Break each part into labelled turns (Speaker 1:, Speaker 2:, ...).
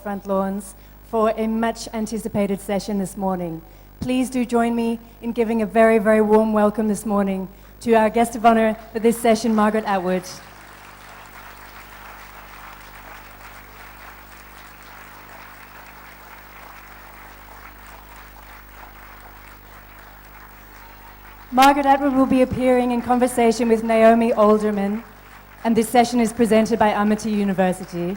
Speaker 1: front lawns for a much anticipated session this morning. Please do join me in giving a very, very warm welcome this morning to our guest of honor for this session, Margaret Atwood. Margaret Atwood will be appearing in conversation with Naomi Alderman, and this session is presented by Amity University.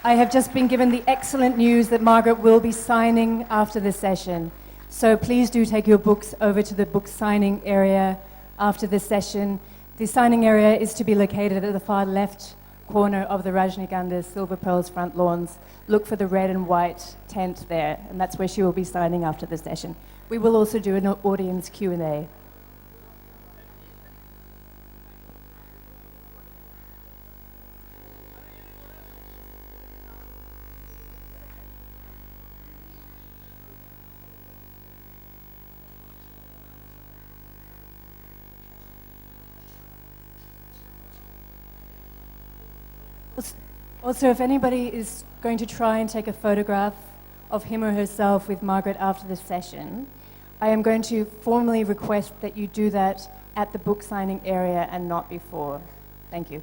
Speaker 1: I have just been given the excellent news that Margaret will be signing after the session. So please do take your books over to the book signing area after the session. The signing area is to be located at the far left corner of the Rajnigandha Silver Pearls front lawns. Look for the red and white tent there, and that's where she will be signing after the session. We will also do an audience Q&A. Also, if anybody is going to try and take a photograph of him or herself with Margaret after the session, I am going to formally request that you do that at the book signing area and not before. Thank you.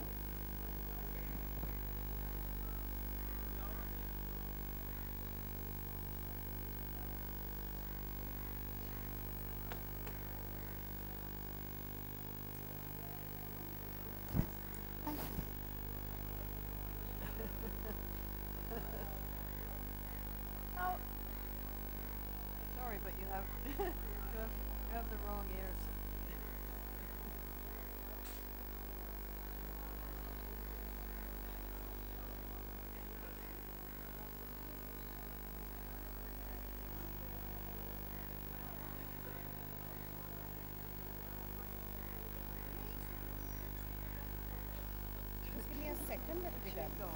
Speaker 2: But you have you have the wrong ears.
Speaker 3: Just give me a second, let me go.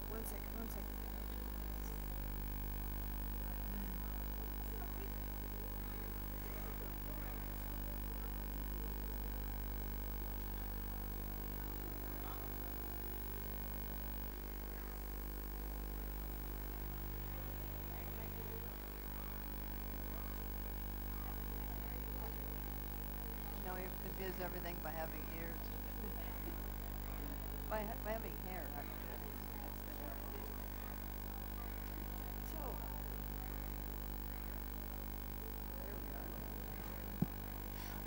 Speaker 3: One second.
Speaker 2: No, you've confused everything by having ears. by having hair.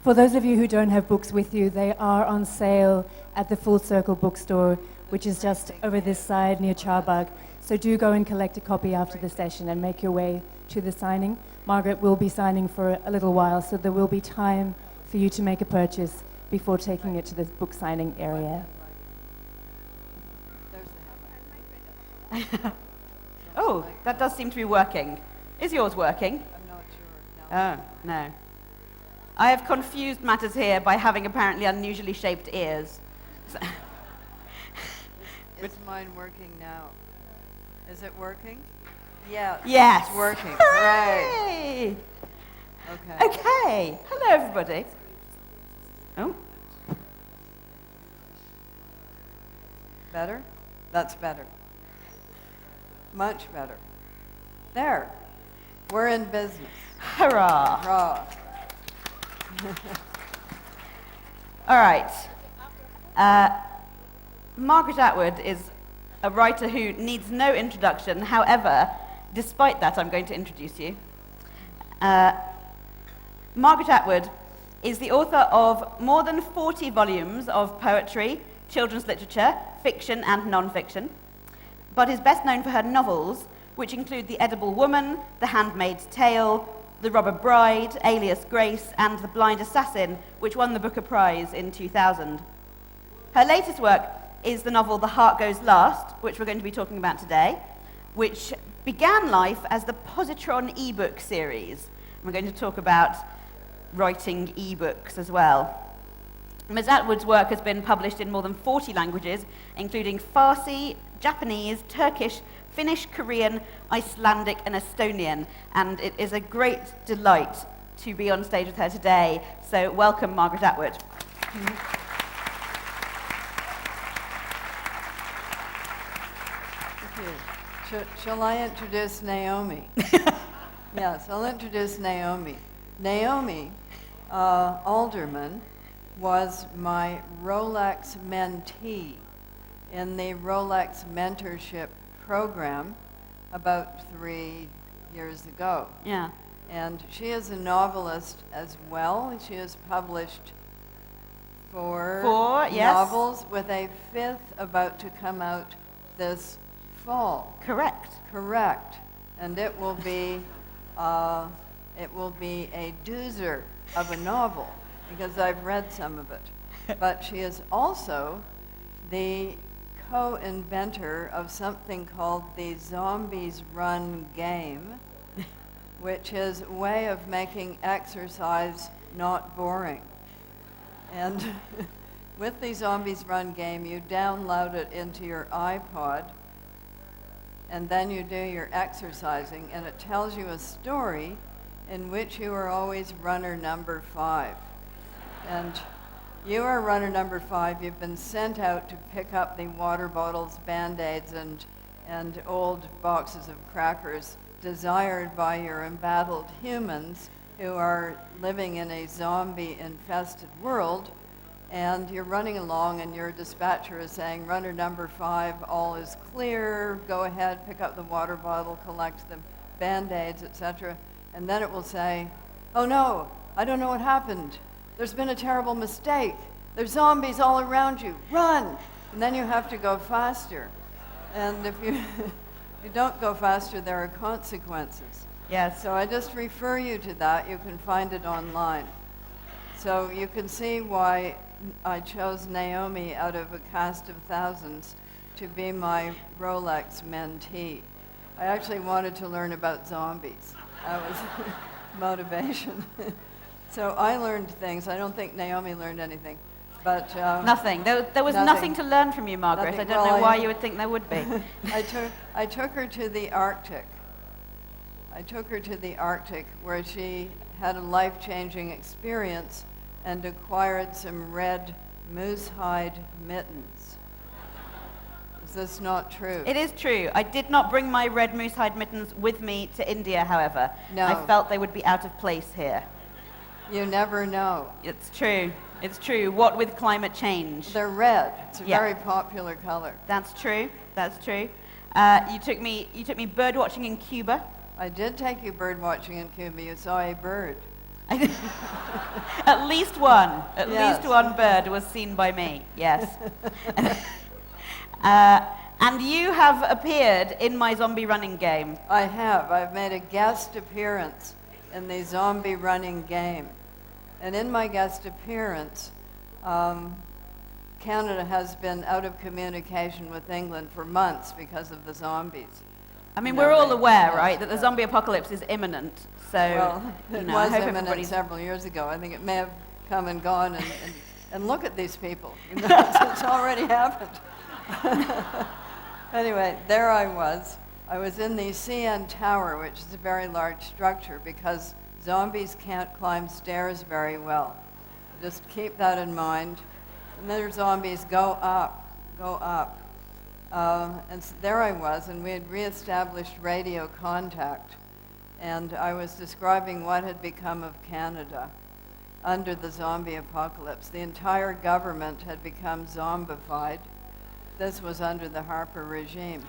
Speaker 1: For those of you who don't have books with you, they are on sale at the Full Circle bookstore, which is just over this side near Charbagh. So do go and collect a copy after the session and make your way to the signing. Margaret will be signing for a little while, so there will be time for you to make a purchase before taking it to the book signing area.
Speaker 3: Oh, that does seem to be working. Is yours working?
Speaker 2: I'm not sure. No.
Speaker 3: Oh, no. I have confused matters here by having apparently unusually shaped ears.
Speaker 2: Is mine working now? Is it working? Yeah.
Speaker 3: Yes.
Speaker 2: It's working.
Speaker 3: Hooray!
Speaker 2: Right. Okay.
Speaker 3: Okay. Hello, everybody. Oh.
Speaker 2: Better? That's better. Much better. There. We're in business.
Speaker 3: Hurrah.
Speaker 2: Hurrah.
Speaker 3: All right. Margaret Atwood is a writer who needs no introduction. However, despite that, I'm going to introduce you. Margaret Atwood is the author of more than 40 volumes of poetry, children's literature, fiction and non-fiction, but is best known for her novels, which include The Edible Woman, The Handmaid's Tale, The Robber Bride, Alias Grace, and The Blind Assassin, which won the Booker Prize in 2000. Her latest work is the novel The Heart Goes Last, which we're going to be talking about today, which began life as the Positron ebook series. We're going to talk about writing ebooks as well. Ms. Atwood's work has been published in more than 40 languages, including Farsi, Japanese, Turkish, Finnish, Korean, Icelandic, and Estonian, and it is a great delight to be on stage with her today. So welcome, Margaret Atwood.
Speaker 2: Shall I introduce Naomi? Yes, I'll introduce Naomi. Naomi Alderman was my Rolex mentee in the Rolex mentorship program about 3 years ago.
Speaker 3: Yeah.
Speaker 2: And she is a novelist as well. She has published four
Speaker 3: yes.
Speaker 2: novels, with a fifth about to come out this fall.
Speaker 3: Correct.
Speaker 2: Correct. And it will be a doozer of a novel, because I've read some of it. But she is also the co-inventor of something called the Zombies Run game, which is a way of making exercise not boring. And with the Zombies Run game, you download it into your iPod, and then you do your exercising, and it tells you a story in which you are always runner number 5. And you are runner number 5. You've been sent out to pick up the water bottles, Band-Aids, and old boxes of crackers desired by your embattled humans who are living in a zombie-infested world. And you're running along, and your dispatcher is saying, runner number 5, all is clear, go ahead, pick up the water bottle, collect the Band-Aids, etc. And then it will say, oh no, I don't know what happened. There's been a terrible mistake. There's zombies all around you, run! And then you have to go faster. And if you, if you don't go faster, there are consequences.
Speaker 3: Yes.
Speaker 2: So I just refer you to that. You can find it online. So you can see why I chose Naomi out of a cast of thousands to be my Rolex mentee. I actually wanted to learn about zombies. That was motivation. So I learned things. I don't think Naomi learned anything, but
Speaker 3: nothing. There was nothing to learn from you, Margaret.
Speaker 2: Nothing.
Speaker 3: I don't know why you would think there would be.
Speaker 2: I took her to the Arctic. I took her to the Arctic, where she had a life-changing experience and acquired some red moose hide mittens. Is this not true?
Speaker 3: It is true. I did not bring my red moose hide mittens with me to India, however.
Speaker 2: No.
Speaker 3: I felt they would be out of place here.
Speaker 2: You never know.
Speaker 3: It's true. It's true. What with climate change?
Speaker 2: They're red. It's a
Speaker 3: Yeah.
Speaker 2: very popular color.
Speaker 3: That's true. That's true. You took me bird watching in Cuba.
Speaker 2: I did take you bird watching in Cuba. You saw a bird.
Speaker 3: At least one. At
Speaker 2: Yes.
Speaker 3: least one bird was seen by me. Yes. And you have appeared in my zombie running game.
Speaker 2: I have. I've made a guest appearance in the zombie running game. And in my guest appearance, Canada has been out of communication with England for months because of the zombies.
Speaker 3: I mean,
Speaker 2: No,
Speaker 3: we're all
Speaker 2: they-
Speaker 3: aware,
Speaker 2: yes,
Speaker 3: right, that the zombie apocalypse is imminent. So,
Speaker 2: Well, it
Speaker 3: I
Speaker 2: was
Speaker 3: hope
Speaker 2: imminent
Speaker 3: everybody's...
Speaker 2: several years ago. I think it may have come and gone, and look at these people. You know, it's already happened. Anyway, there I was. I was in the CN Tower, which is a very large structure, because zombies can't climb stairs very well. Just keep that in mind. And then zombies go up. And so there I was, and we had reestablished radio contact. And I was describing what had become of Canada under the zombie apocalypse. The entire government had become zombified. This was under the Harper regime.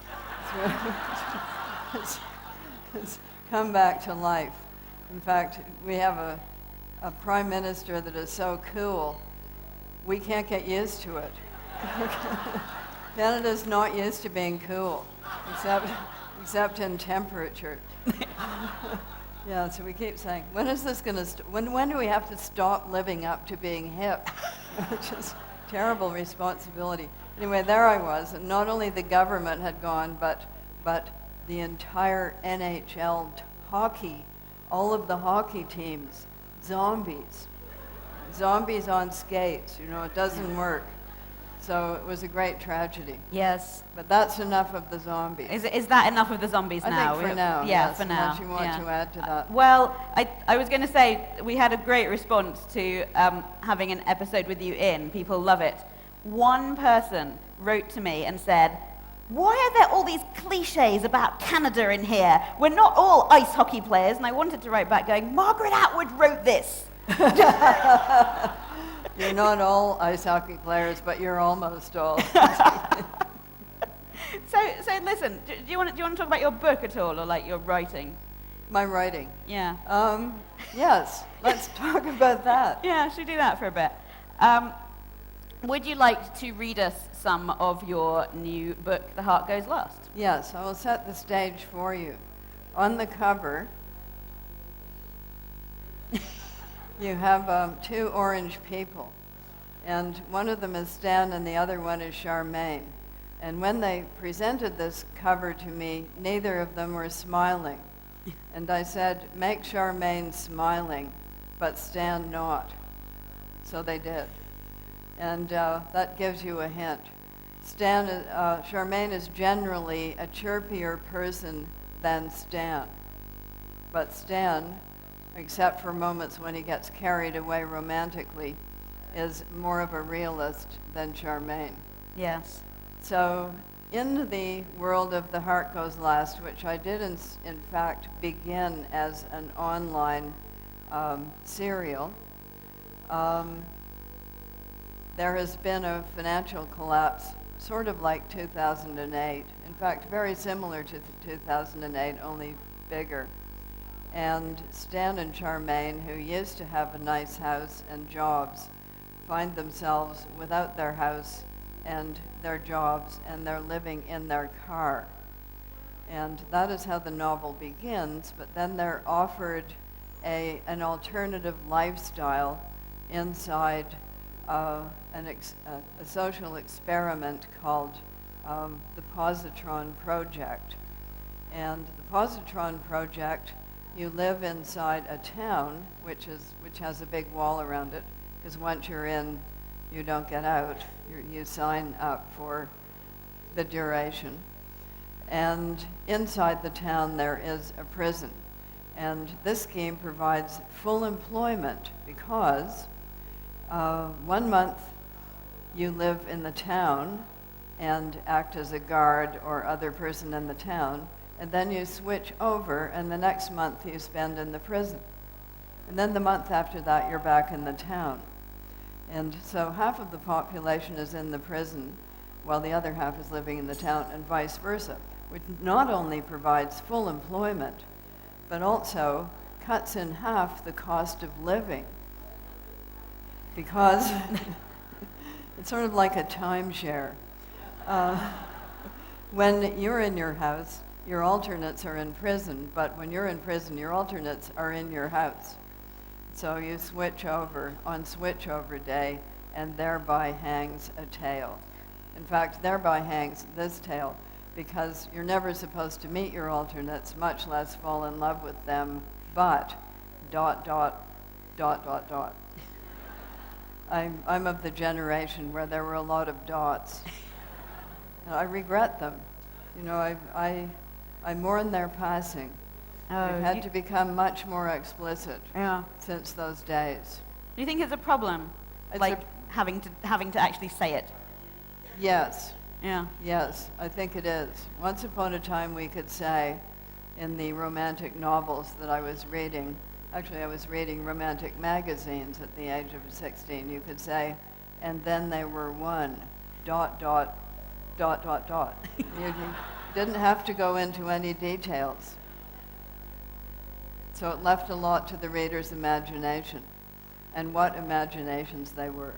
Speaker 2: It's come back to life. In fact, we have a prime minister that is so cool, we can't get used to it. Canada's not used to being cool, except in temperature. Yeah, so we keep saying, when is this going to, when do we have to stop living up to being hip? Which is terrible responsibility. Anyway, there I was, and not only the government had gone, but the entire NHL hockey, all of the hockey teams, zombies on skates, you know, it doesn't work. So it was a great tragedy.
Speaker 3: Yes.
Speaker 2: But that's enough of the zombies.
Speaker 3: Is that enough of the zombies now?
Speaker 2: I think for now,
Speaker 3: Yeah,
Speaker 2: yes,
Speaker 3: for now.
Speaker 2: unless you want to add to that.
Speaker 3: Well, I was going to say, we had a great response to having an episode with you in. People love it. One person wrote to me and said, why are there all these cliches about Canada in here? We're not all ice hockey players. And I wanted to write back going, Margaret Atwood wrote this.
Speaker 2: You're not all ice hockey players, but you're almost all.
Speaker 3: So listen, do you want to talk about your book at all, or like your writing?
Speaker 2: My writing.
Speaker 3: Yeah.
Speaker 2: Yes, let's talk about that.
Speaker 3: Yeah, should we do that for a bit? Would you like to read us some of your new book, The Heart Goes Last?
Speaker 2: Yes, I will set the stage for you. On the cover, you have two orange people, and one of them is Stan and the other one is Charmaine. And when they presented this cover to me, neither of them were smiling. And I said, make Charmaine smiling, but Stan not. So they did. And that gives you a hint. Charmaine is generally a chirpier person than Stan. But Stan, except for moments when he gets carried away romantically, is more of a realist than Charmaine.
Speaker 3: Yes.
Speaker 2: So in the world of The Heart Goes Last, which I did in fact begin as an online serial, there has been a financial collapse, sort of like 2008. In fact, very similar to 2008, only bigger. And Stan and Charmaine, who used to have a nice house and jobs, find themselves without their house and their jobs, and they're living in their car. And that is how the novel begins, but then they're offered an alternative lifestyle inside a social experiment called the Positron Project. And the Positron Project, you live inside a town which has a big wall around it, because once you're in, you don't get out. You sign up for the duration. And inside the town there is a prison. And this scheme provides full employment because 1 month you live in the town and act as a guard or other person in the town, and then you switch over, and the next month you spend in the prison. And then the month after that you're back in the town. And so half of the population is in the prison, while the other half is living in the town, and vice versa, which not only provides full employment, but also cuts in half the cost of living. Because it's sort of like a timeshare. When you're in your house, your alternates are in prison, but when you're in prison, your alternates are in your house. So you switch over on switchover day, and thereby hangs a tale. In fact, thereby hangs this tale, because you're never supposed to meet your alternates, much less fall in love with them, but ... I'm of the generation where there were a lot of dots. And I regret them. You know, I mourn their passing. We've had to become much more explicit since those days.
Speaker 3: Do you think it's a problem, having to actually say it?
Speaker 2: Yes.
Speaker 3: Yeah.
Speaker 2: Yes, I think it is. Once upon a time we could say in the romantic novels that I was reading, actually I was reading romantic magazines at the age of 16, you could say, and then they were one, ... You didn't have to go into any details. So it left a lot to the reader's imagination, and what imaginations they were.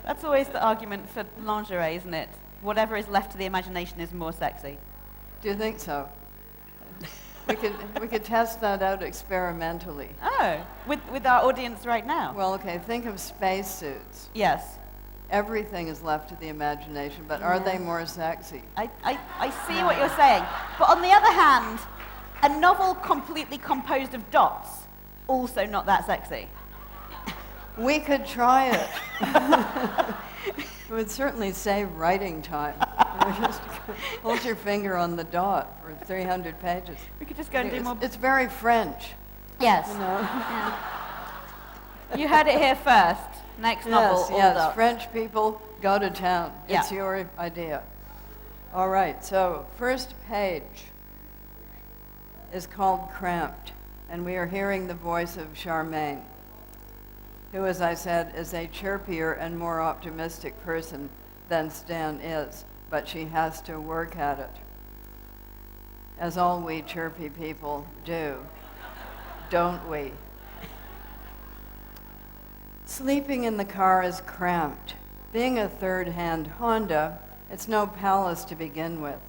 Speaker 3: That's always the argument for lingerie, isn't it? Whatever is left to the imagination is more sexy.
Speaker 2: Do you think so? We could test that out experimentally.
Speaker 3: Oh, with our audience right now?
Speaker 2: Well, okay, think of spacesuits.
Speaker 3: Yes.
Speaker 2: Everything is left to the imagination, but are they more sexy?
Speaker 3: I see what you're saying. But on the other hand, a novel completely composed of dots, also not that sexy.
Speaker 2: We could try it. It would certainly save writing time. Just hold your finger on the dot for 300 pages.
Speaker 3: We could just go and do more.
Speaker 2: It's very French.
Speaker 3: Yes.
Speaker 2: You know?
Speaker 3: Yeah. You heard it here first. Next novel, all
Speaker 2: Yes,
Speaker 3: dots.
Speaker 2: French people, go to town.
Speaker 3: Yeah.
Speaker 2: It's your idea. All right, so first page is called Cramped, and we are hearing the voice of Charmaine, who, as I said, is a chirpier and more optimistic person than Stan is, but she has to work at it, as all we chirpy people do, don't we? Sleeping in the car is cramped. Being a third-hand Honda, it's no palace to begin with.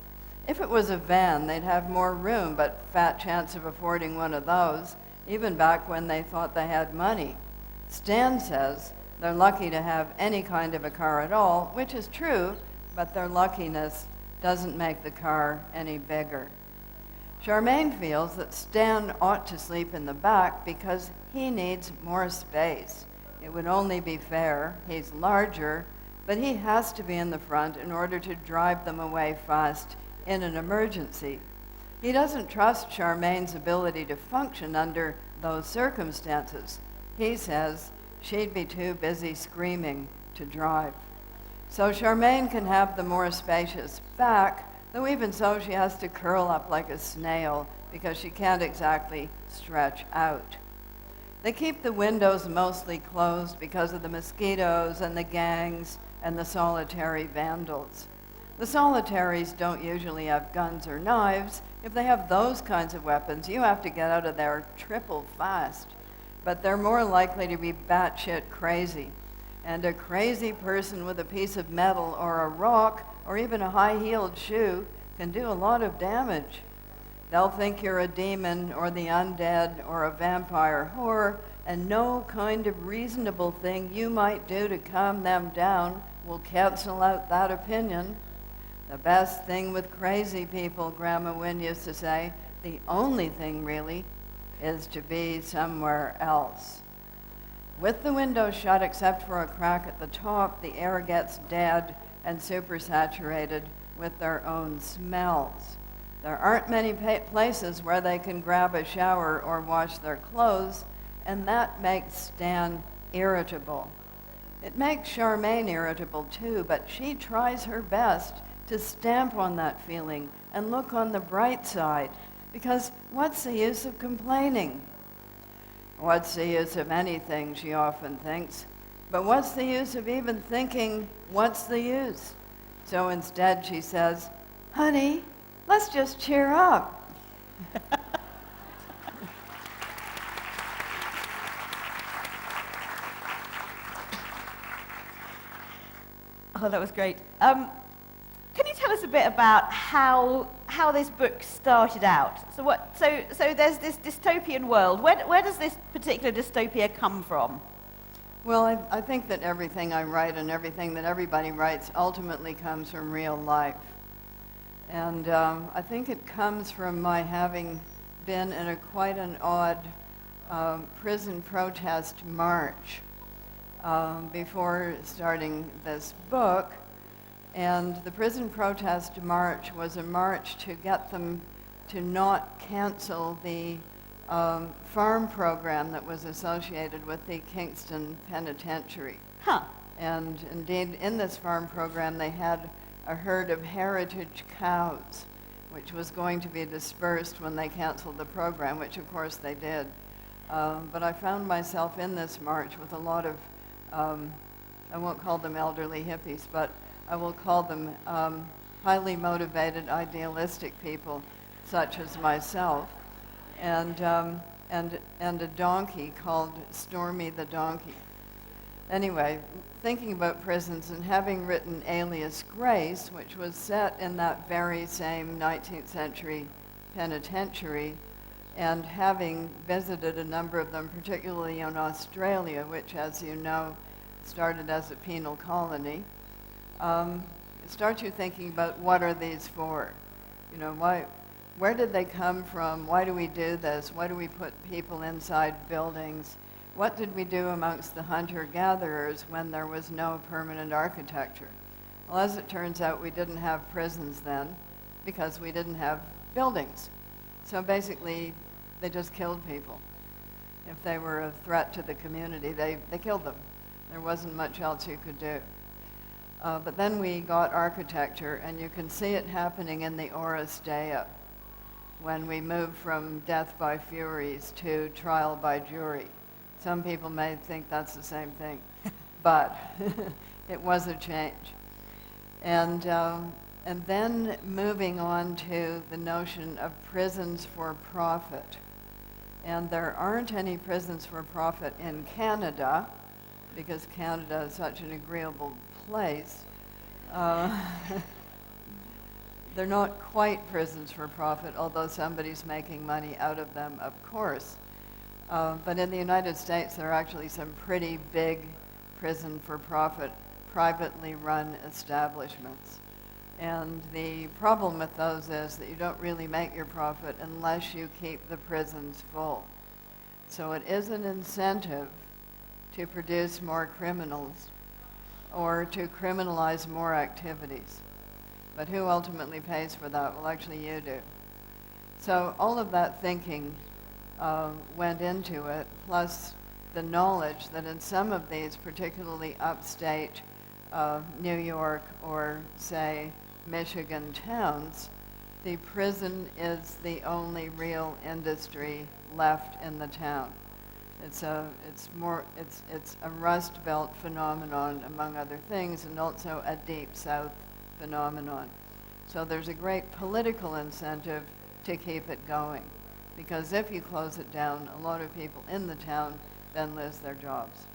Speaker 2: If it was a van, they'd have more room, but fat chance of affording one of those, even back when they thought they had money. Stan says they're lucky to have any kind of a car at all, which is true, but their luckiness doesn't make the car any bigger. Charmaine feels that Stan ought to sleep in the back because he needs more space. It would only be fair. He's larger, but he has to be in the front in order to drive them away fast in an emergency. He doesn't trust Charmaine's ability to function under those circumstances. He says she'd be too busy screaming to drive. So Charmaine can have the more spacious back, though even so she has to curl up like a snail because she can't exactly stretch out. They keep the windows mostly closed because of the mosquitoes and the gangs and the solitary vandals. The solitaries don't usually have guns or knives. If they have those kinds of weapons, you have to get out of there triple fast. But they're more likely to be batshit crazy. And a crazy person with a piece of metal or a rock or even a high-heeled shoe can do a lot of damage. They'll think you're a demon or the undead or a vampire whore, and no kind of reasonable thing you might do to calm them down will cancel out that opinion. The best thing with crazy people, Grandma Wynne used to say, the only thing really, is to be somewhere else. With the window shut except for a crack at the top, the air gets dead and supersaturated with their own smells. There aren't many places where they can grab a shower or wash their clothes, and that makes Stan irritable. It makes Charmaine irritable too, but she tries her best to stamp on that feeling and look on the bright side, because what's the use of complaining? What's the use of anything, she often thinks, but what's the use of even thinking, what's the use? So instead she says, honey, let's just cheer up.
Speaker 3: Oh, that was great. Can you tell us a bit about how this book started out? So there's this dystopian world. Where does this particular dystopia come from?
Speaker 2: Well, I think that everything I write and everything that everybody writes ultimately comes from real life. And I think it comes from my having been in quite an odd prison protest march before starting this book. And the prison protest march was a march to get them to not cancel the farm program that was associated with the Kingston Penitentiary.
Speaker 3: Huh.
Speaker 2: And indeed, in this farm program, they had a herd of heritage cows, which was going to be dispersed when they canceled the program, which of course they did. But I found myself in this march with a lot of, I won't call them elderly hippies, but I will call them highly motivated, idealistic people, such as myself, and a donkey called Stormy the Donkey. Anyway, thinking about prisons and having written Alias Grace, which was set in that very same 19th century penitentiary, and having visited a number of them, particularly in Australia, which, as you know, started as a penal colony, it starts you thinking about what are these for? You know, where did they come from? Why do we do this? Why do we put people inside buildings? what did we do amongst the hunter-gatherers when there was no permanent architecture? Well, as it turns out, we didn't have prisons then because we didn't have buildings. So basically, they just killed people. If they were a threat to the community, they killed them. There wasn't much else you could do. But then we got architecture, and you can see it happening in the Oresteia when we moved from death by furies to trial by jury. Some people may think that's the same thing, but it was a change. And then moving on to the notion of prisons for profit. And there aren't any prisons for profit in Canada, because Canada is such an agreeable place. They're not quite prisons for profit, although somebody's making money out of them, of course. But in the United States, there are actually some pretty big prison for profit, privately run establishments. And the problem with those is that you don't really make your profit unless you keep the prisons full. So it is an incentive to produce more criminals or to criminalize more activities. But who ultimately pays for that? Well, actually you do. So all of that thinking went into it, plus the knowledge that in some of these, particularly upstate New York or, say, Michigan towns, the prison is the only real industry left in the town. It's a Rust Belt phenomenon, among other things, and also a Deep South phenomenon. So there's a great political incentive to keep it going, because if you close it down, a lot of people in the town then lose their jobs.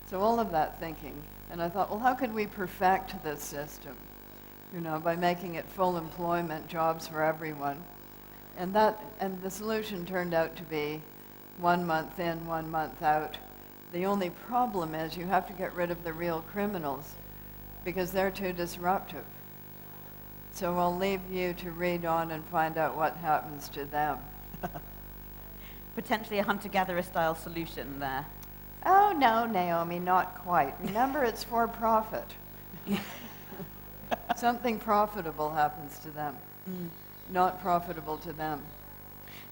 Speaker 2: So all of that thinking, and I thought, well, how could we perfect this system? By making it full employment, jobs for everyone. And the solution turned out to be 1 month in, 1 month out. The only problem is you have to get rid of the real criminals because they're too disruptive. So I'll leave you to read on and find out what happens to them.
Speaker 3: Potentially a hunter-gatherer style solution there.
Speaker 2: Oh, no, Naomi, not quite. Remember, it's for profit. Something profitable happens to them, not profitable to them.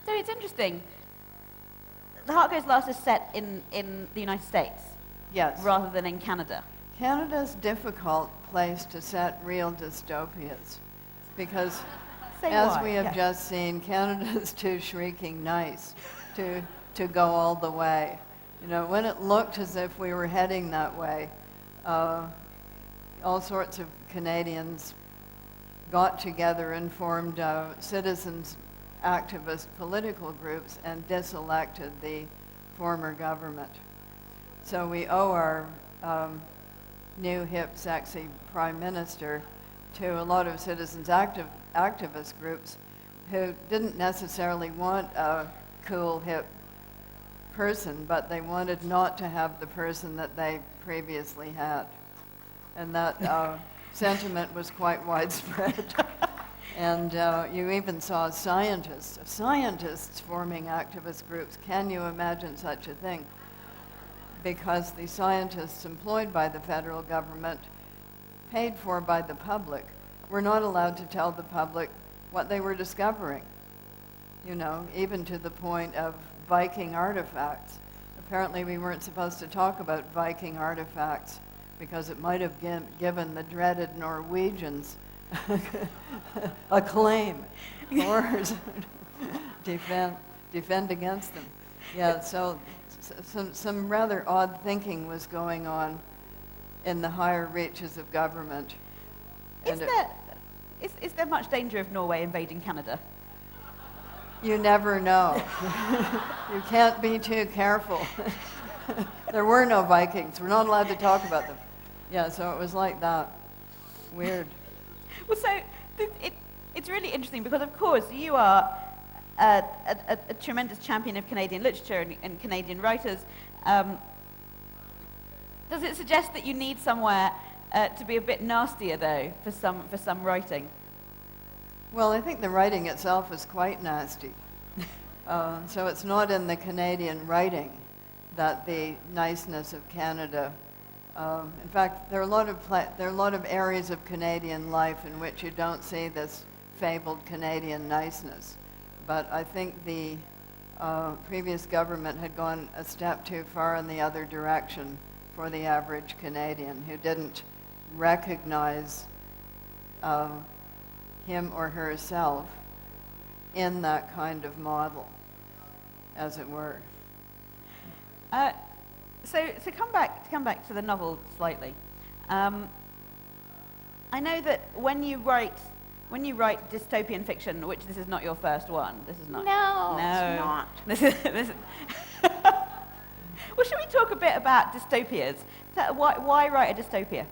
Speaker 3: So it's interesting. The Heart Goes Last is set in the United States,
Speaker 2: Yes.
Speaker 3: rather than in Canada.
Speaker 2: Canada's a difficult place to set real dystopias because,
Speaker 3: Say
Speaker 2: as
Speaker 3: why,
Speaker 2: we have
Speaker 3: yes.
Speaker 2: just seen, Canada's too shrieking nice to go all the way. When it looked as if we were heading that way, all sorts of Canadians got together and formed citizens activist political groups and diselected the former government. So we owe our new, hip, sexy prime minister to a lot of citizens activist groups who didn't necessarily want a cool, hip person, but they wanted not to have the person that they previously had. And that sentiment was quite widespread. And you even saw scientists forming activist groups. Can you imagine such a thing? Because the scientists employed by the federal government, paid for by the public, were not allowed to tell the public what they were discovering. Even to the point of Viking artifacts. Apparently we weren't supposed to talk about Viking artifacts because it might have given the dreaded Norwegians a claim or defend against them. Yeah, so some rather odd thinking was going on in the higher reaches of government.
Speaker 3: Is there much danger of Norway invading Canada?
Speaker 2: You never know. You can't be too careful. There were no Vikings. We're not allowed to talk about them. Yeah, so it was like that. Weird.
Speaker 3: Well, so it's really interesting because, of course, you are a tremendous champion of Canadian literature and Canadian writers. Does it suggest that you need somewhere to be a bit nastier, though, for some writing?
Speaker 2: Well, I think the writing itself is quite nasty. So it's not in the Canadian writing that the niceness of Canada, in fact, there are a lot of areas of Canadian life in which you don't see this fabled Canadian niceness. But I think the previous government had gone a step too far in the other direction for the average Canadian, who didn't recognize him or herself in that kind of model, as it were.
Speaker 3: So to come back to the novel slightly, I know that when you write dystopian fiction, which this is not your first one. This is not.
Speaker 4: No,
Speaker 3: No,
Speaker 4: it's not.
Speaker 3: This is well, should we talk a bit about dystopias? Why write a dystopia?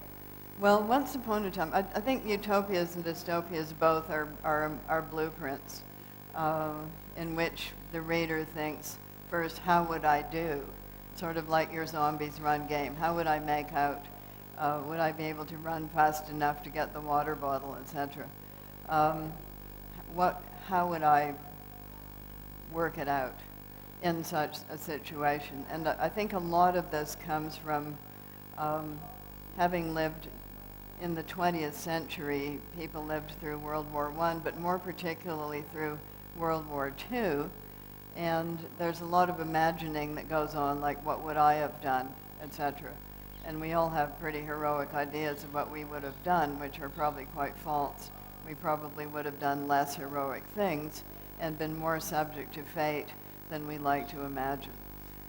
Speaker 2: Well, once upon a time, I think utopias and dystopias both are blueprints in which the reader thinks, first, how would I do? Sort of like your Zombies Run game. How would I make out? Would I be able to run fast enough to get the water bottle, etc.? How would I work it out in such a situation? And I think a lot of this comes from having lived in the 20th century. People lived through World War I, but more particularly through World War II. And there's a lot of imagining that goes on, like what would I have done, etc. And we all have pretty heroic ideas of what we would have done, which are probably quite false. We probably would have done less heroic things and been more subject to fate than we like to imagine.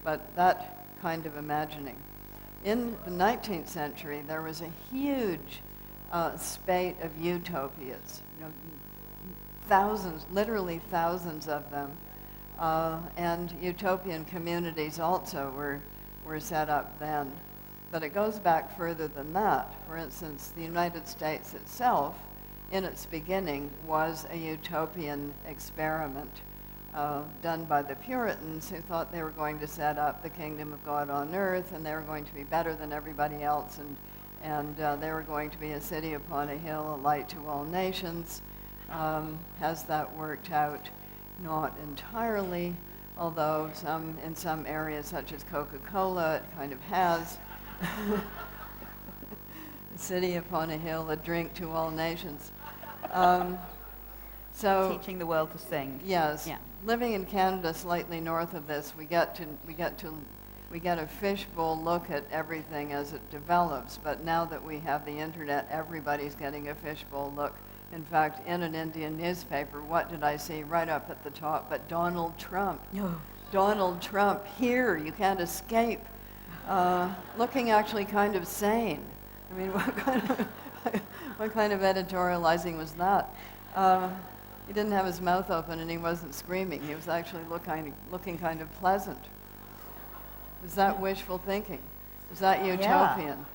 Speaker 2: But that kind of imagining. In the 19th century, there was a huge spate of utopias, thousands, literally thousands of them. And utopian communities also were set up then. But it goes back further than that. For instance, the United States itself, in its beginning, was a utopian experiment done by the Puritans, who thought they were going to set up the kingdom of God on earth, and they were going to be better than everybody else, and they were going to be a city upon a hill, a light to all nations. Has that worked out? Not entirely, although in some areas, such as Coca-Cola, it kind of has. A city upon a hill, a drink to all nations. So
Speaker 3: Teaching the world to sing.
Speaker 2: yes,
Speaker 3: Yeah.
Speaker 2: Living in Canada, slightly north of this, we get a fishbowl look at everything as it develops. But now that we have the internet, everybody's getting a fishbowl look. In fact, in an Indian newspaper, what did I see right up at the top? But Donald Trump. Donald Trump here, you can't escape. Looking actually kind of sane. I mean, what kind of editorializing was that? He didn't have his mouth open and he wasn't screaming. He was actually looking kind of pleasant. Is that wishful thinking? Is that utopian?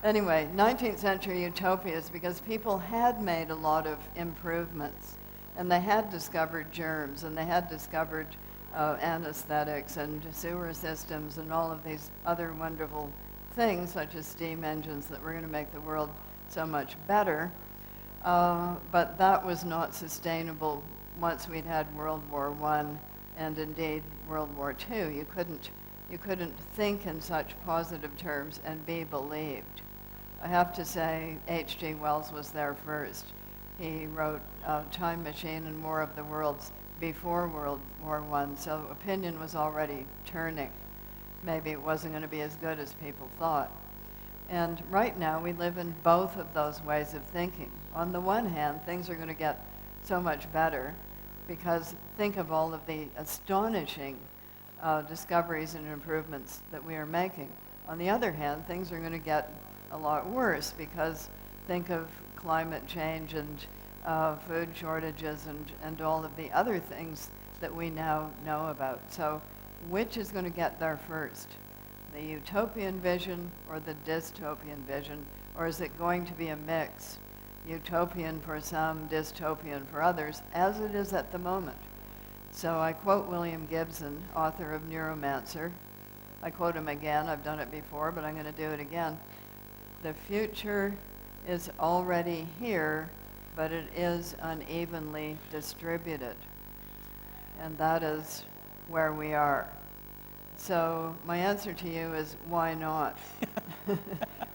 Speaker 2: Anyway, 19th century utopias, because people had made a lot of improvements, and they had discovered germs, and they had discovered anesthetics and sewer systems and all of these other wonderful things, such as steam engines, that were going to make the world so much better. But that was not sustainable once we'd had World War I and indeed World War II. You couldn't think in such positive terms and be believed. I have to say, H.G. Wells was there first. He wrote Time Machine and War of the Worlds before World War I, so opinion was already turning. Maybe it wasn't going to be as good as people thought. And right now, we live in both of those ways of thinking. On the one hand, things are going to get so much better, because think of all of the astonishing discoveries and improvements that we are making. On the other hand, things are going to get a lot worse, because think of climate change and food shortages and all of the other things that we now know about. So which is going to get there first? The utopian vision or the dystopian vision? Or is it going to be a mix? Utopian for some, dystopian for others, as it is at the moment. So I quote William Gibson, author of Neuromancer. I quote him again. I've done it before, but I'm going to do it again. The future is already here, but it is unevenly distributed. And that is where we are. So my answer to you is, why not?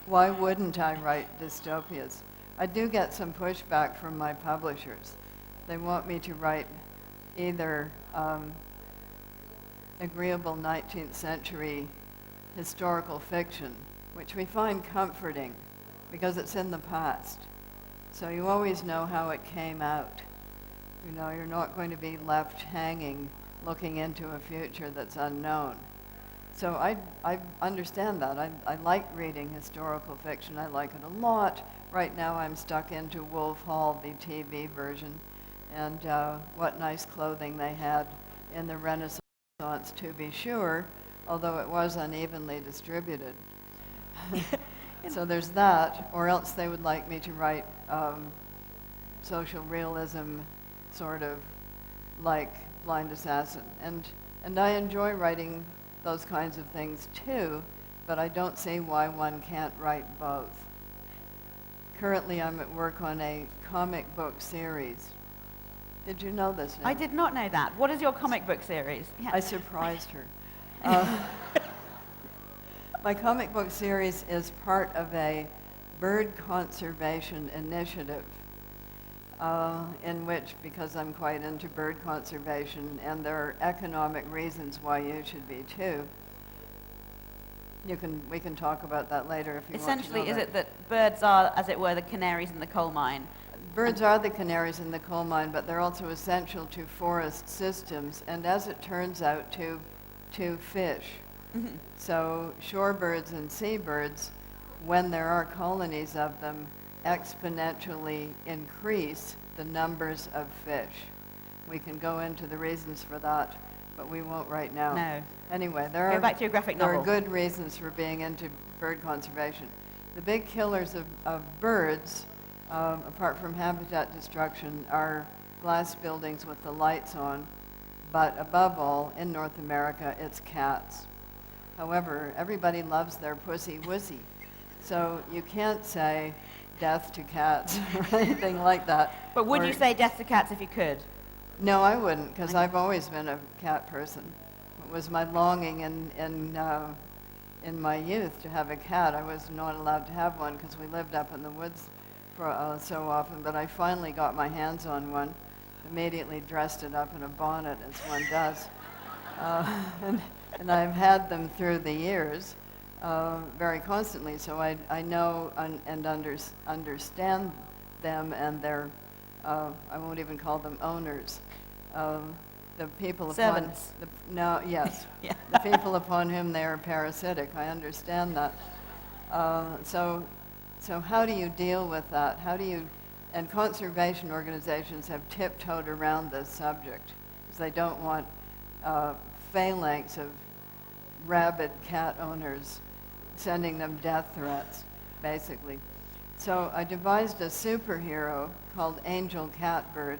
Speaker 2: Why wouldn't I write dystopias? I do get some pushback from my publishers. They want me to write either agreeable 19th century historical fiction, which we find comforting because it's in the past. So you always know how it came out. You know, you're not going to be left hanging looking into a future that's unknown. So I understand that. I like reading historical fiction. I like it a lot. Right now I'm stuck into Wolf Hall, the TV version, and what nice clothing they had in the Renaissance, to be sure, although it was unevenly distributed. So there's that, or else they would like me to write social realism, sort of like Blind Assassin. And I enjoy writing those kinds of things too, but I don't see why one can't write both. Currently I'm at work on a comic book series. Did you know this?
Speaker 3: I did not know that. What is your comic book series? Yeah.
Speaker 2: I surprised her. My comic book series is part of a bird conservation initiative in which, because I'm quite into bird conservation, and there are economic reasons why you should be too. We can talk about that later if you want to know.
Speaker 3: Essentially, is it that birds are, as it were, the canaries in the coal mine?
Speaker 2: Birds are the canaries in the coal mine, but they're also essential to forest systems, and as it turns out, to fish.
Speaker 3: Mm-hmm.
Speaker 2: So shorebirds and seabirds, when there are colonies of them, exponentially increase the numbers of fish. We can go into the reasons for that, but we won't right now.
Speaker 3: No.
Speaker 2: Anyway,
Speaker 3: Go back to your graphic
Speaker 2: there
Speaker 3: novel.
Speaker 2: are good reasons for being into bird conservation. The big killers of birds, apart from habitat destruction, are glass buildings with the lights on, but above all, in North America, it's cats. However, everybody loves their pussy wussy, so you can't say death to cats or anything like that.
Speaker 3: But would you say death to cats if you could?
Speaker 2: No, I wouldn't, because I've always been a cat person. It was my longing in my youth to have a cat. I was not allowed to have one because we lived up in the woods for so often, but I finally got my hands on one, immediately dressed it up in a bonnet, as one does. And I've had them through the years very constantly, so I know and understand them and their, I won't even call them owners, the people upon...
Speaker 3: Servants.
Speaker 2: Yes.
Speaker 3: Yeah.
Speaker 2: The people upon whom they are parasitic. I understand that. So how do you deal with that? And conservation organizations have tiptoed around this subject because they don't want phalanx of rabid cat owners sending them death threats, basically. So I devised a superhero called Angel Catbird,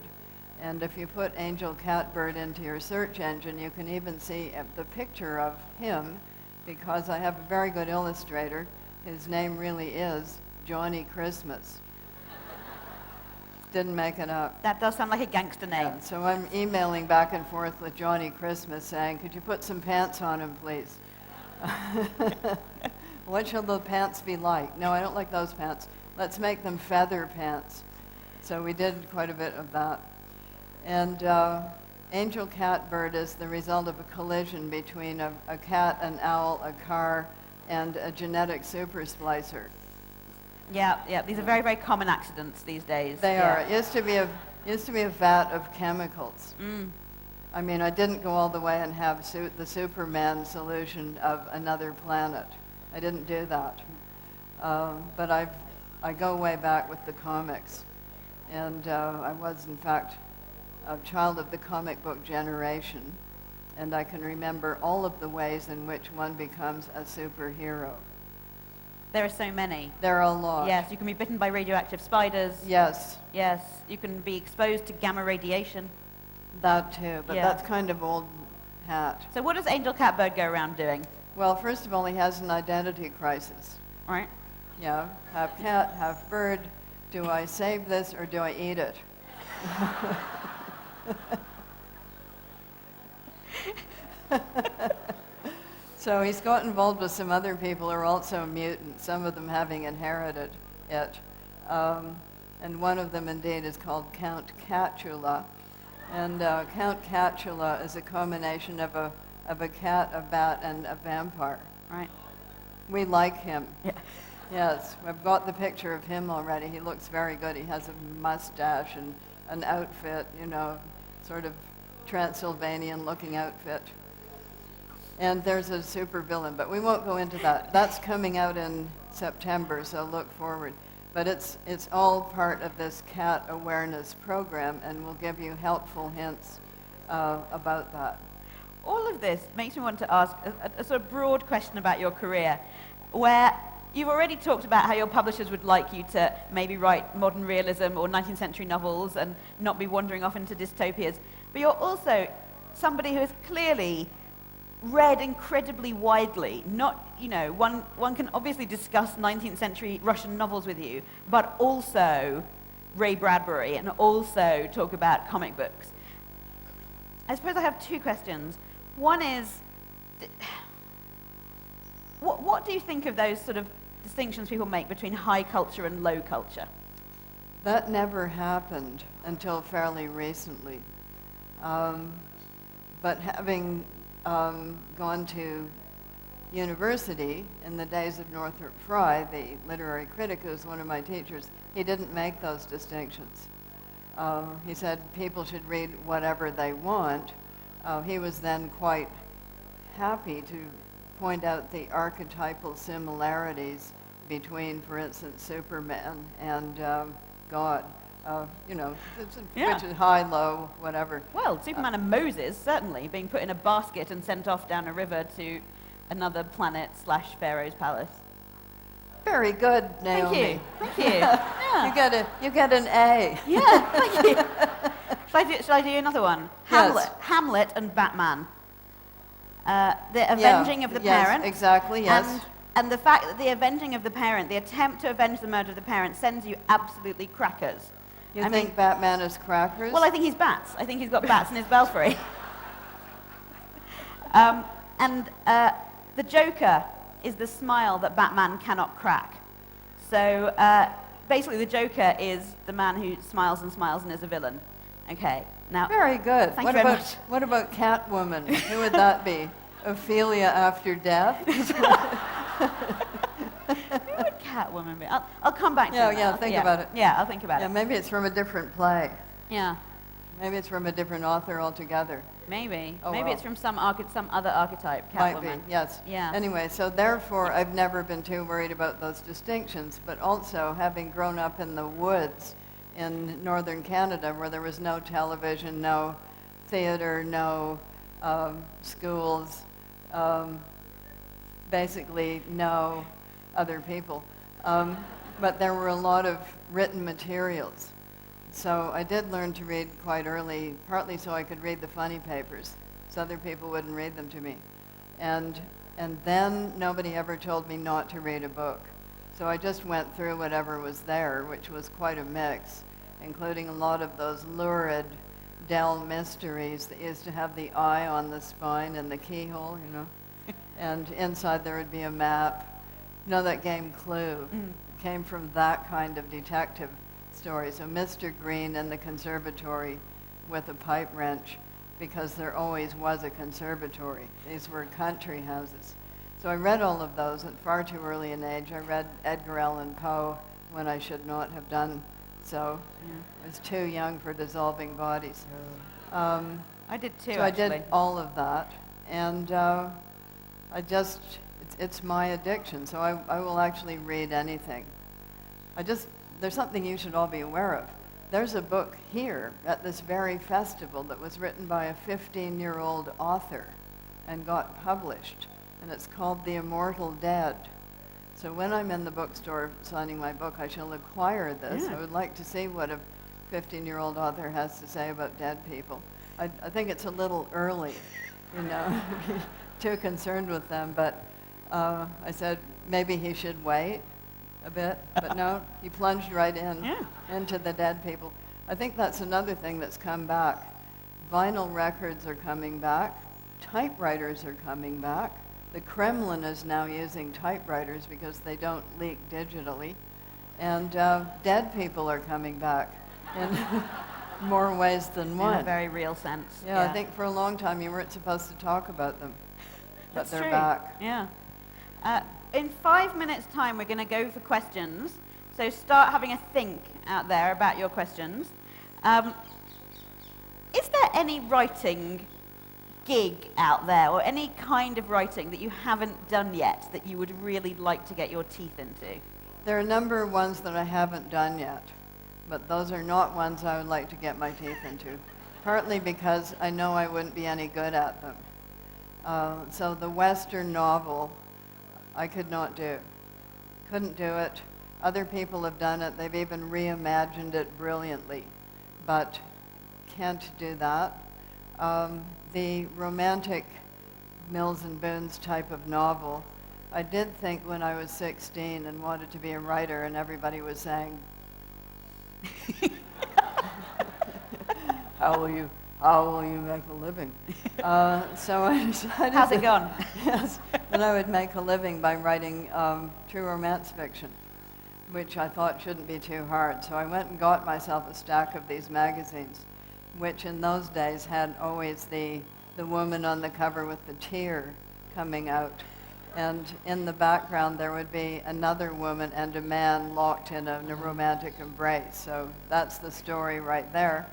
Speaker 2: and if you put Angel Catbird into your search engine, you can even see the picture of him, because I have a very good illustrator. His name really is Johnny Christmas. Didn't make it up.
Speaker 3: That does sound like a gangster name.
Speaker 2: Yeah, so I'm emailing back and forth with Johnny Christmas saying, could you put some pants on him, please? What shall the pants be like? No, I don't like those pants. Let's make them feather pants. So we did quite a bit of that. And Angel Catbird is the result of a collision between a cat, an owl, a car, and a genetic super splicer.
Speaker 3: Yeah, these are very, very common accidents these days.
Speaker 2: They are. It used to be a vat of chemicals.
Speaker 3: Mm.
Speaker 2: I mean, I didn't go all the way and have the Superman solution of another planet. I didn't do that. But I go way back with the comics. And I was, in fact, a child of the comic book generation. And I can remember all of the ways in which one becomes a superhero.
Speaker 3: There are so many.
Speaker 2: There are a lot.
Speaker 3: Yes, you can be bitten by radioactive spiders.
Speaker 2: Yes.
Speaker 3: Yes, you can be exposed to gamma radiation.
Speaker 2: That too, but
Speaker 3: Yeah.
Speaker 2: that's kind of old hat.
Speaker 3: So what does Angel Catbird go around doing?
Speaker 2: Well, first of all, he has an identity crisis.
Speaker 3: All right.
Speaker 2: Yeah, half cat, half bird. Do I save this or do I eat it? So he's got involved with some other people who are also mutants, some of them having inherited it. And one of them indeed is called Count Catula. And Count Catula is a combination of a cat, a bat, and a vampire.
Speaker 3: Right.
Speaker 2: We like him.
Speaker 3: Yeah.
Speaker 2: Yes, I've got the picture of him already. He looks very good. He has a mustache and an outfit, you know, sort of Transylvanian-looking outfit. And there's a super villain, but we won't go into that. That's coming out in September, so look forward. But it's all part of this cat awareness program, and we'll give you helpful hints about that.
Speaker 3: All of this makes me want to ask a sort of broad question about your career, where you've already talked about how your publishers would like you to maybe write modern realism or 19th century novels and not be wandering off into dystopias. But you're also somebody who has clearly read incredibly widely. Not, you know, one can obviously discuss 19th century Russian novels with you, but also Ray Bradbury and also talk about comic books. I suppose I have two questions. One is, what do you think of those sort of distinctions people make between high culture and low culture?
Speaker 2: That never happened until fairly recently. But having gone to university in the days of Northrop Frye, the literary critic who was one of my teachers, he didn't make those distinctions. He said people should read whatever they want. He was then quite happy to point out the archetypal similarities between, for instance, Superman and God. You know, which is high, low, whatever.
Speaker 3: Well, Superman and Moses, certainly, being put in a basket and sent off down a river to another planet / Pharaoh's palace.
Speaker 2: Very good, Naomi.
Speaker 3: Thank you. Yeah.
Speaker 2: You get an A.
Speaker 3: Yeah, thank you. Shall I do another one?
Speaker 2: Yes.
Speaker 3: Hamlet and Batman. The avenging of the parent.
Speaker 2: Yes, exactly, yes.
Speaker 3: And the fact that the avenging of the parent, the attempt to avenge the murder of the parent, sends you absolutely crackers.
Speaker 2: You think Batman is crackers?
Speaker 3: Well, I think he's bats. I think he's got bats in his belfry. And the Joker is the smile that Batman cannot crack. So basically the Joker is the man who smiles and is a villain. Okay, now...
Speaker 2: Very good.
Speaker 3: Thank you very much.
Speaker 2: What about Catwoman? Who would that be? Ophelia after death?
Speaker 3: Who would Catwoman be? I'll come back to that.
Speaker 2: Yeah, think about it.
Speaker 3: Yeah, I'll think about
Speaker 2: Yeah,
Speaker 3: it.
Speaker 2: maybe it's from a different play.
Speaker 3: Yeah,
Speaker 2: Maybe it's from a different author altogether.
Speaker 3: maybe.
Speaker 2: Oh,
Speaker 3: Maybe
Speaker 2: well.
Speaker 3: it's from some other archetype, Catwoman.
Speaker 2: Might be, yes.
Speaker 3: Yeah.
Speaker 2: Anyway, so therefore, I've never been too worried about those distinctions, but also having grown up in the woods in northern Canada where there was no television, no theater, no schools, basically no other people. But there were a lot of written materials. So I did learn to read quite early, partly so I could read the funny papers, so other people wouldn't read them to me. And then nobody ever told me not to read a book. So I just went through whatever was there, which was quite a mix, including a lot of those lurid Dell mysteries that used to have the eye on the spine and the keyhole, you know. And inside there would be a map. You know that game Clue? Came from that kind of detective story. So Mr. Green and the conservatory with a pipe wrench, because there always was a conservatory. These were country houses. So I read all of those at far too early an age. I read Edgar Allan Poe when I should not have done so. I was too young for Dissolving Bodies.
Speaker 3: I did too,
Speaker 2: so
Speaker 3: actually.
Speaker 2: I did all of that. And it's my addiction, so I will actually read anything. There's something you should all be aware of. There's a book here at this very festival that was written by a 15-year-old author and got published, and it's called The Immortal Dead. So when I'm in the bookstore signing my book, I shall acquire this.
Speaker 3: Yeah.
Speaker 2: I would like to see what a 15-year-old author has to say about dead people. I think it's a little early, you know, to be too concerned with them, but I said maybe he should wait a bit, but no, he plunged right into the dead people. I think that's another thing that's come back. Vinyl records are coming back. Typewriters are coming back. The Kremlin is now using typewriters because they don't leak digitally. And dead people are coming back in more ways than one.
Speaker 3: In a very real sense.
Speaker 2: Yeah, I think for a long time you weren't supposed to talk about them, but
Speaker 3: That's
Speaker 2: they're
Speaker 3: true.
Speaker 2: back.
Speaker 3: Yeah. In 5 minutes' time, we're going to go for questions. So start having a think out there about your questions. Is there any writing gig out there, or any kind of writing that you haven't done yet that you would really like to get your teeth into?
Speaker 2: There are a number of ones that I haven't done yet, but those are not ones I would like to get my teeth into, partly because I know I wouldn't be any good at them. So the Western novel, I could not do. Couldn't do it. Other people have done it. They've even reimagined it brilliantly, but can't do that. The romantic Mills and Boons type of novel, I did think when I was 16 and wanted to be a writer, and everybody was saying, how will you make a living? So I decided.
Speaker 3: How's it gone?
Speaker 2: Yes, that I would make a living by writing true romance fiction, which I thought shouldn't be too hard. So I went and got myself a stack of these magazines, which in those days had always the woman on the cover with the tear coming out. And in the background there would be another woman and a man locked in a romantic embrace. So that's the story right there.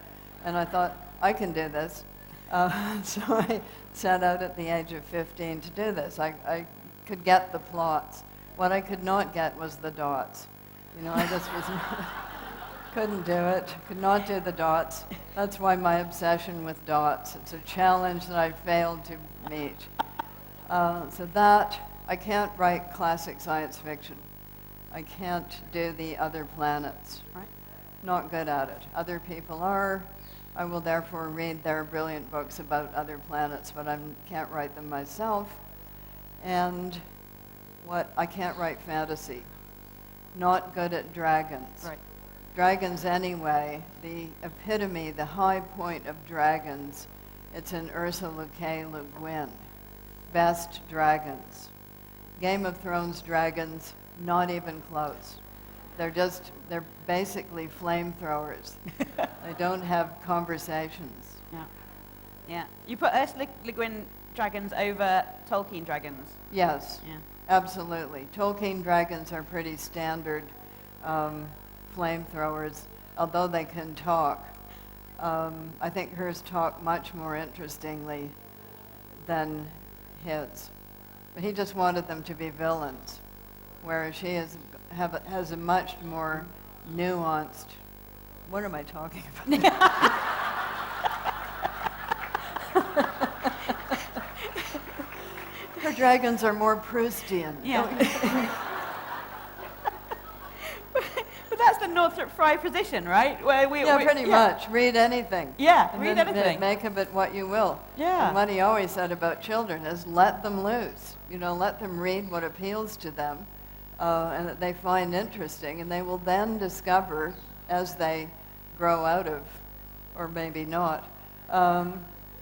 Speaker 2: And I thought, I can do this. So I set out at the age of 15 to do this. I could get the plots. What I could not get was the dots. You know, I just was couldn't do it, could not do the dots. That's why my obsession with dots. It's a challenge that I failed to meet. So that, I can't write classic science fiction. I can't do the other planets.
Speaker 3: Right.
Speaker 2: Not good at it. Other people are. I will therefore read their brilliant books about other planets, but I can't write them myself. And I can't write fantasy. Not good at dragons.
Speaker 3: Right.
Speaker 2: Dragons anyway, the epitome, the high point of dragons, it's in Ursula K. Le Guin. Best dragons. Game of Thrones dragons, not even close. They're basically flamethrowers. They don't have conversations.
Speaker 3: Yeah. Yeah. You put Ursula Le Guin dragons over Tolkien dragons.
Speaker 2: Yes,
Speaker 3: Yeah.
Speaker 2: absolutely. Tolkien dragons are pretty standard flamethrowers, although they can talk. I think hers talk much more interestingly than his. But he just wanted them to be villains, whereas she has a much more nuanced. What am I talking about? Her dragons are more Proustian.
Speaker 3: Yeah. But that's the Northrop Frye position, right? Where
Speaker 2: Pretty much. Read anything.
Speaker 3: Yeah,
Speaker 2: And
Speaker 3: read
Speaker 2: then
Speaker 3: anything.
Speaker 2: Make of it what you will.
Speaker 3: Yeah.
Speaker 2: And what he always said about children is let them loose. You know, let them read what appeals to them and that they find interesting, and they will then discover as they grow out of, or maybe not,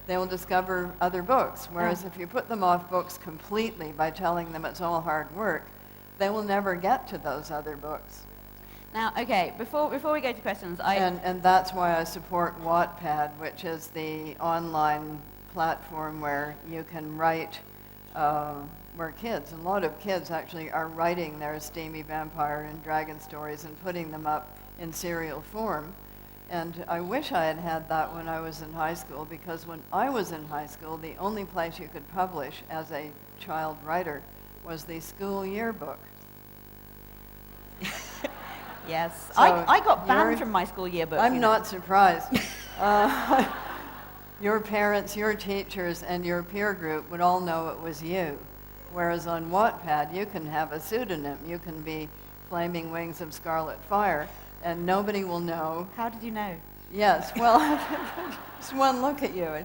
Speaker 2: they will discover other books. Whereas if you put them off books completely by telling them it's all hard work, they will never get to those other books.
Speaker 3: Now, okay, before we go to questions,
Speaker 2: And that's why I support Wattpad, which is the online platform where you can write, where kids, a lot of kids actually are writing their steamy vampire and dragon stories and putting them up in serial form. And I wish I had had that when I was in high school, because when I was in high school, the only place you could publish as a child writer was the school yearbook.
Speaker 3: yes,
Speaker 2: So
Speaker 3: I got banned
Speaker 2: you're-
Speaker 3: from my school yearbook.
Speaker 2: I'm
Speaker 3: you know.
Speaker 2: not surprised. Your parents, your teachers, and your peer group would all know it was you. Whereas on Wattpad, you can have a pseudonym. You can be Flaming Wings of Scarlet Fire, and nobody will know.
Speaker 3: How did you know?
Speaker 2: Yes, well, just one look at you.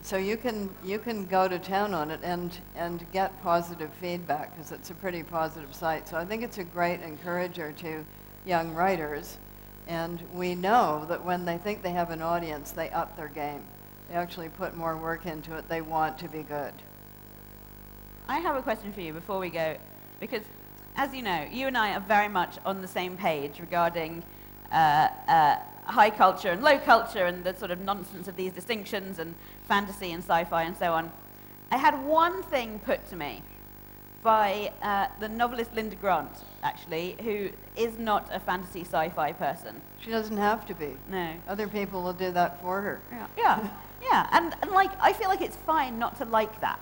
Speaker 2: So you can go to town on it and get positive feedback, because it's a pretty positive site. So I think it's a great encourager to young writers, and we know that when they think they have an audience, they up their game. They actually put more work into it. They want to be good.
Speaker 3: I have a question for you before we go, because as you know, you and I are very much on the same page regarding high culture and low culture and the sort of nonsense of these distinctions and fantasy and sci-fi and so on. I had one thing put to me by the novelist Linda Grant, actually, who is not a fantasy sci-fi person.
Speaker 2: She doesn't have to be.
Speaker 3: No.
Speaker 2: Other people will do that for her.
Speaker 3: Yeah. And like, I feel like it's fine not to like that.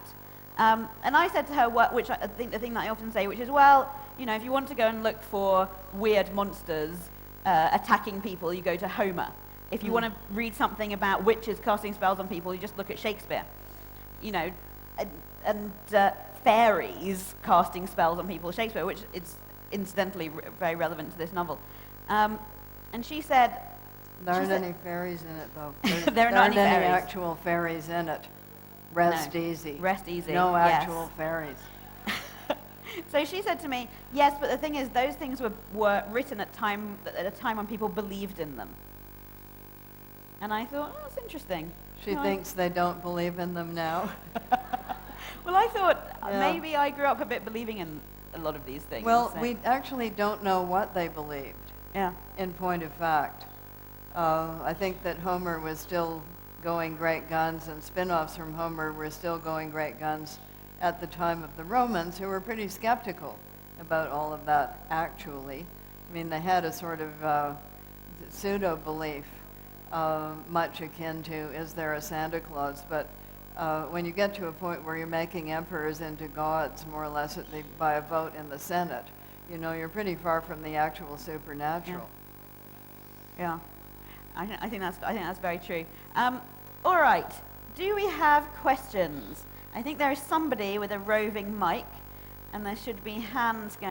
Speaker 3: And I said to her, which I think the thing that I often say, which is, well, you know, if you want to go and look for weird monsters attacking people, you go to Homer. If you want to read something about witches casting spells on people, you just look at Shakespeare. You know, and fairies casting spells on people, Shakespeare, which is incidentally very relevant to this novel. And she said...
Speaker 2: There aren't any fairies in it, though.
Speaker 3: There are not any fairies.
Speaker 2: Actual fairies in it. Rest easy.
Speaker 3: Rest easy.
Speaker 2: No actual fairies.
Speaker 3: So she said to me, yes, but the thing is, those things were written at a time when people believed in them. And I thought, oh, that's interesting.
Speaker 2: She thinks they don't believe in them now.
Speaker 3: Well, I thought maybe I grew up a bit believing in a lot of these things.
Speaker 2: Well,
Speaker 3: so.
Speaker 2: we actually don't know what they believed.
Speaker 3: Yeah.
Speaker 2: In point of fact. I think that Homer was still going great guns, and spin-offs from Homer were still going great guns at the time of the Romans, who were pretty skeptical about all of that, actually. I mean, they had a sort of pseudo-belief, much akin to, is there a Santa Claus? But when you get to a point where you're making emperors into gods, more or less by a vote in the Senate, you know, you're pretty far from the actual supernatural.
Speaker 3: Yeah. I think that's very true. All right. Do we have questions? I think there is somebody with a roving mic, and there should be hands going.